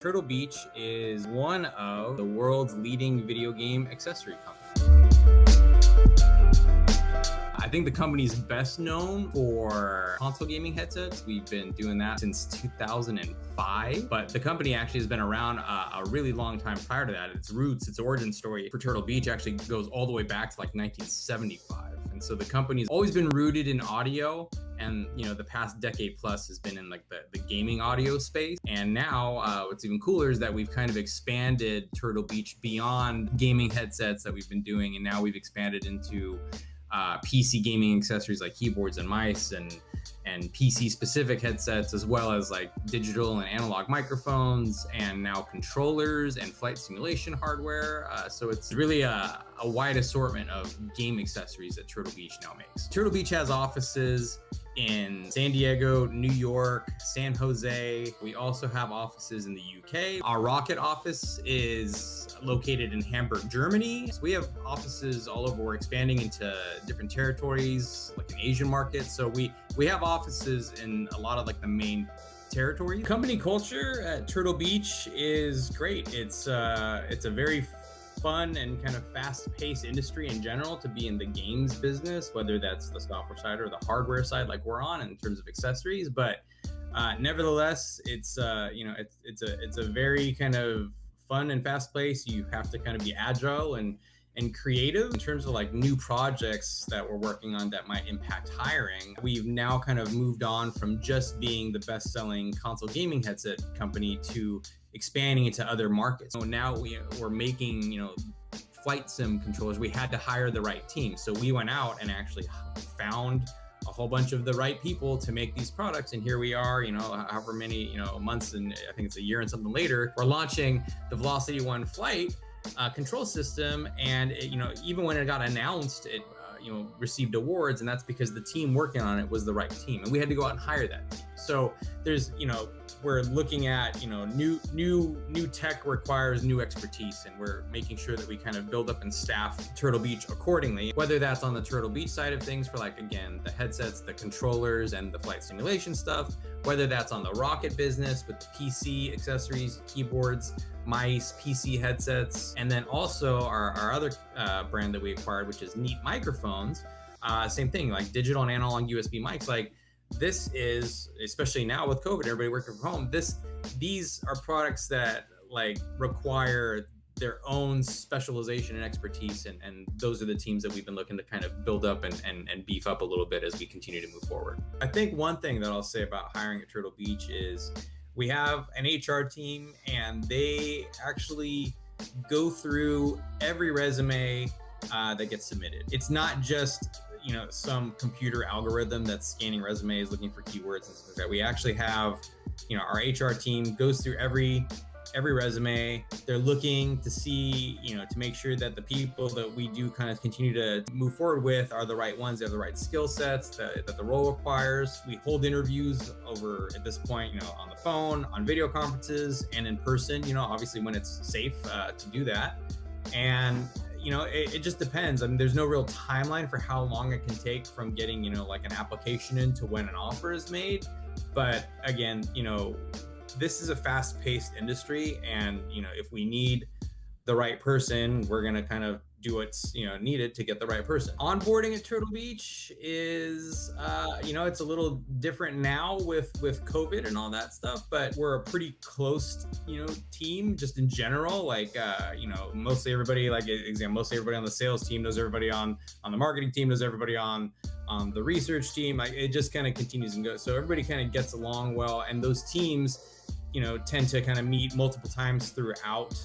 Turtle Beach is one of the world's leading video game accessory companies. I think the company's best known for console gaming headsets. We've been doing that since 2005, but the company actually has been around a really long time prior to that. Its roots, its origin story for Turtle Beach actually goes all the way back to like 1975. And so the company's always been rooted in audio, and the past decade plus has been in like the gaming audio space. And now what's even cooler is that we've kind of expanded Turtle Beach beyond gaming headsets that we've been doing, and now we've expanded into PC gaming accessories like keyboards and mice and PC specific headsets, as well as like digital and analog microphones, and now controllers and flight simulation hardware. So it's really a wide assortment of game accessories that Turtle Beach now makes. Turtle Beach has offices in San Diego, New York, San Jose. We also have offices in the UK. Our ROCCAT office is located in Hamburg, Germany. So we have offices all over. We're expanding into different territories, like in Asian markets. So we have offices in a lot of like the main territories. Company culture at Turtle Beach is great. It's a very fun and kind of fast-paced industry in general to be in the games business, whether that's the software side or the hardware side like we're on in terms of accessories. But nevertheless, it's a very kind of fun and fast place. You have to kind of be agile and creative in terms of like new projects that we're working on that might impact hiring. We've now kind of moved on from just being the best-selling console gaming headset company to expanding into other markets. So now we're making, flight sim controllers. We had to hire the right team. So we went out and actually found a whole bunch of the right people to make these products. And here we are, however many, months, and I think it's a year and something later, we're launching the Velocity One flight control system. And even when it got announced, it received awards, and that's because the team working on it was the right team, and we had to go out and hire that team. So there's we're looking at new tech requires new expertise, and we're making sure that we kind of build up and staff Turtle Beach accordingly, whether that's on the Turtle Beach side of things for like, again, the headsets, the controllers, and the flight simulation stuff, whether that's on the ROCCAT business with the PC accessories, keyboards, mice, PC headsets, and then also our other brand that we acquired, which is Neat Microphones. Same thing, like digital and analog USB mics. Like this is, especially now with COVID, everybody working from home, these are products that like require their own specialization and expertise, and those are the teams that we've been looking to kind of build up and beef up a little bit as we continue to move forward. I think one thing that I'll say about hiring at Turtle Beach is we have an HR team, and they actually go through every resume that gets submitted. It's not just some computer algorithm that's scanning resumes looking for keywords and stuff like that. We actually have our HR team goes through every resume. They're looking to see, to make sure that the people that we do kind of continue to move forward with are the right ones. They have the right skill sets that the role requires. We hold interviews over at this point, on the phone, on video conferences, and in person, obviously when it's safe to do that. And it just depends. I mean, there's no real timeline for how long it can take from getting, like an application in to when an offer is made. But again, this is a fast-paced industry, and if we need the right person, we're going to kind of do what's needed to get the right person. Onboarding at Turtle Beach is it's a little different now with COVID and all that stuff, but we're a pretty close team just in general. Like mostly everybody, mostly everybody on the sales team knows everybody on the marketing team, knows everybody on the research team. Like it just kind of continues and goes. So everybody kind of gets along well, and those teams tend to kind of meet multiple times throughout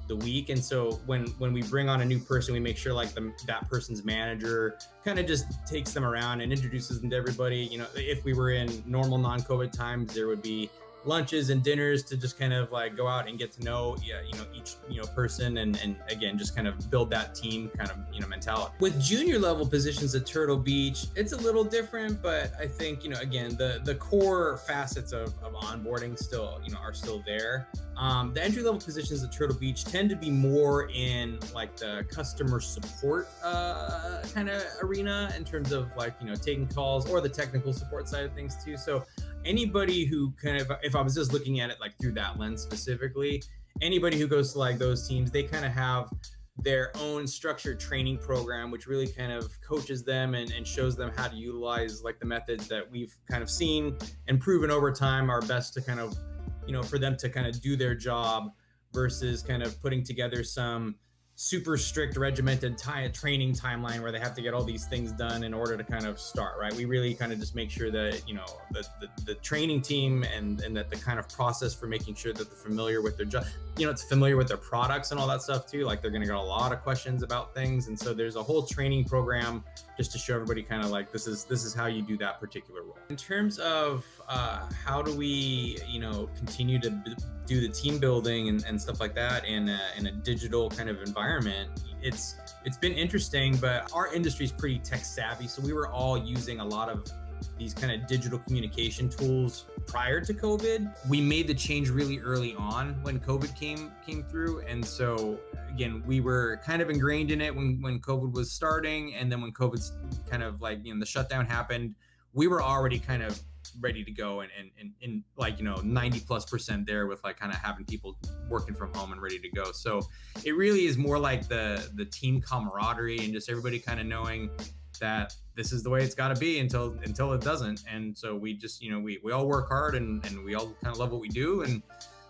the week. And so when we bring on a new person, we make sure like that person's manager kind of just takes them around and introduces them to everybody. If we were in normal non-COVID times, there would be lunches and dinners to just kind of like go out and get to know each person, and again just kind of build that team kind of mentality. With junior level positions at Turtle Beach, it's a little different, but I think again the core facets of onboarding still are still there. The entry level positions at Turtle Beach tend to be more in like the customer support kind of arena in terms of like taking calls, or the technical support side of things too. So anybody who kind of, if I was just looking at it like through that lens specifically, anybody who goes to like those teams, they kind of have their own structured training program, which really kind of coaches them and shows them how to utilize like the methods that we've kind of seen and proven over time are best to kind of, for them to kind of do their job, versus kind of putting together some super strict regimented training timeline where they have to get all these things done in order to kind of start, right? We really kind of just make sure that, the training team and that the kind of process for making sure that they're familiar with their job, it's familiar with their products and all that stuff too. Like they're going to get a lot of questions about things. And so there's a whole training program just to show everybody kind of like, this is how you do that particular role. In terms of how do we, continue to do the team building and stuff like that in a digital kind of environment, it's been interesting, but our industry is pretty tech savvy. So we were all using a lot of these kind of digital communication tools prior to COVID. We made the change really early on when COVID came through. And so again, we were kind of ingrained in it when COVID was starting. And then when COVID's kind of like, the shutdown happened, we were already kind of ready to go and like 90+% there with like kind of having people working from home and ready to go. So it really is more like the team camaraderie and just everybody kind of knowing that this is the way it's got to be until it doesn't. And so we just we all work hard and we all kind of love what we do, and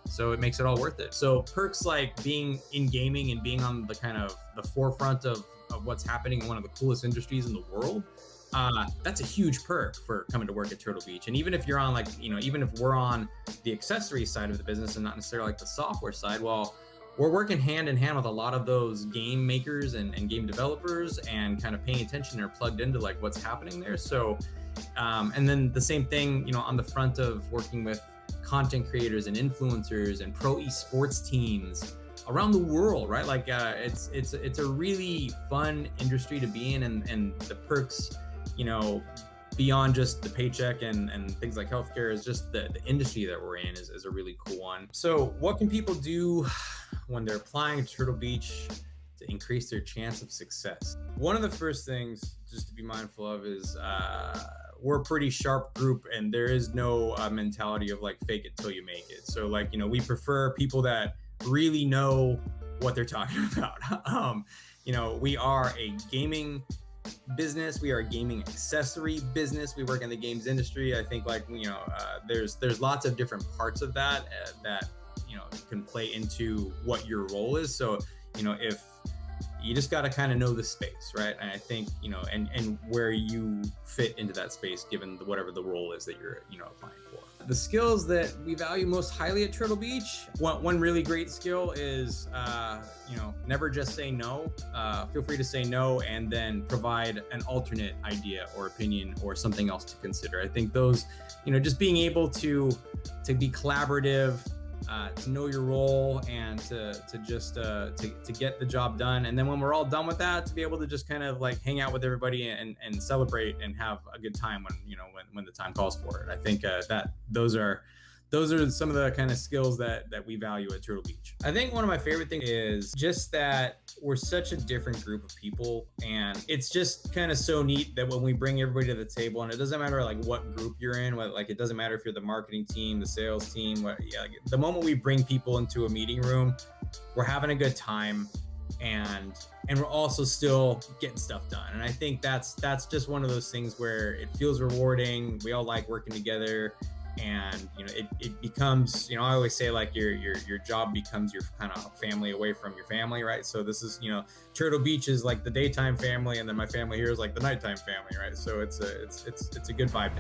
so it makes it all worth it. So perks like being in gaming and being on the kind of the forefront of what's happening in one of the coolest industries in the world, that's a huge perk for coming to work at Turtle Beach. And even if you're on like, even if we're on the accessory side of the business and not necessarily like the software side, well, we're working hand in hand with a lot of those game makers and game developers and kind of paying attention or plugged into like what's happening there. So, and then the same thing, on the front of working with content creators and influencers and pro esports teams around the world, right? Like it's a really fun industry to be in, and the perks, beyond just the paycheck and things like healthcare, is just the industry that we're in is a really cool one. So what can people do when they're applying to Turtle Beach to increase their chance of success? One of the first things just to be mindful of is we're a pretty sharp group, and there is no mentality of like fake it till you make it. So like, we prefer people that really know what they're talking about. We are a gaming business. We are a gaming accessory business. We work in the games industry. I think like, there's lots of different parts of that that, can play into what your role is. So, if you just got to kind of know the space, right? And I think, and where you fit into that space, given whatever the role is that you're, applying for. The skills that we value most highly at Turtle Beach, one really great skill is, never just say no. Feel free to say no and then provide an alternate idea or opinion or something else to consider. I think those, just being able to be collaborative, to know your role and to get the job done. And then when we're all done with that, to be able to just kind of like hang out with everybody and celebrate and have a good time when the time calls for it. I think that those are some of the kind of skills that we value at Turtle Beach. I think one of my favorite things is just that we're such a different group of people, and it's just kind of so neat that when we bring everybody to the table, and it doesn't matter like what group you're in, it doesn't matter if you're the marketing team, the sales team, the moment we bring people into a meeting room, we're having a good time, and we're also still getting stuff done. And I think that's just one of those things where it feels rewarding. We all like working together. And it becomes, I always say like your job becomes your kind of family away from your family, right? So this is, Turtle Beach is like the daytime family, and then my family here is like the nighttime family, right? So it's a good vibe.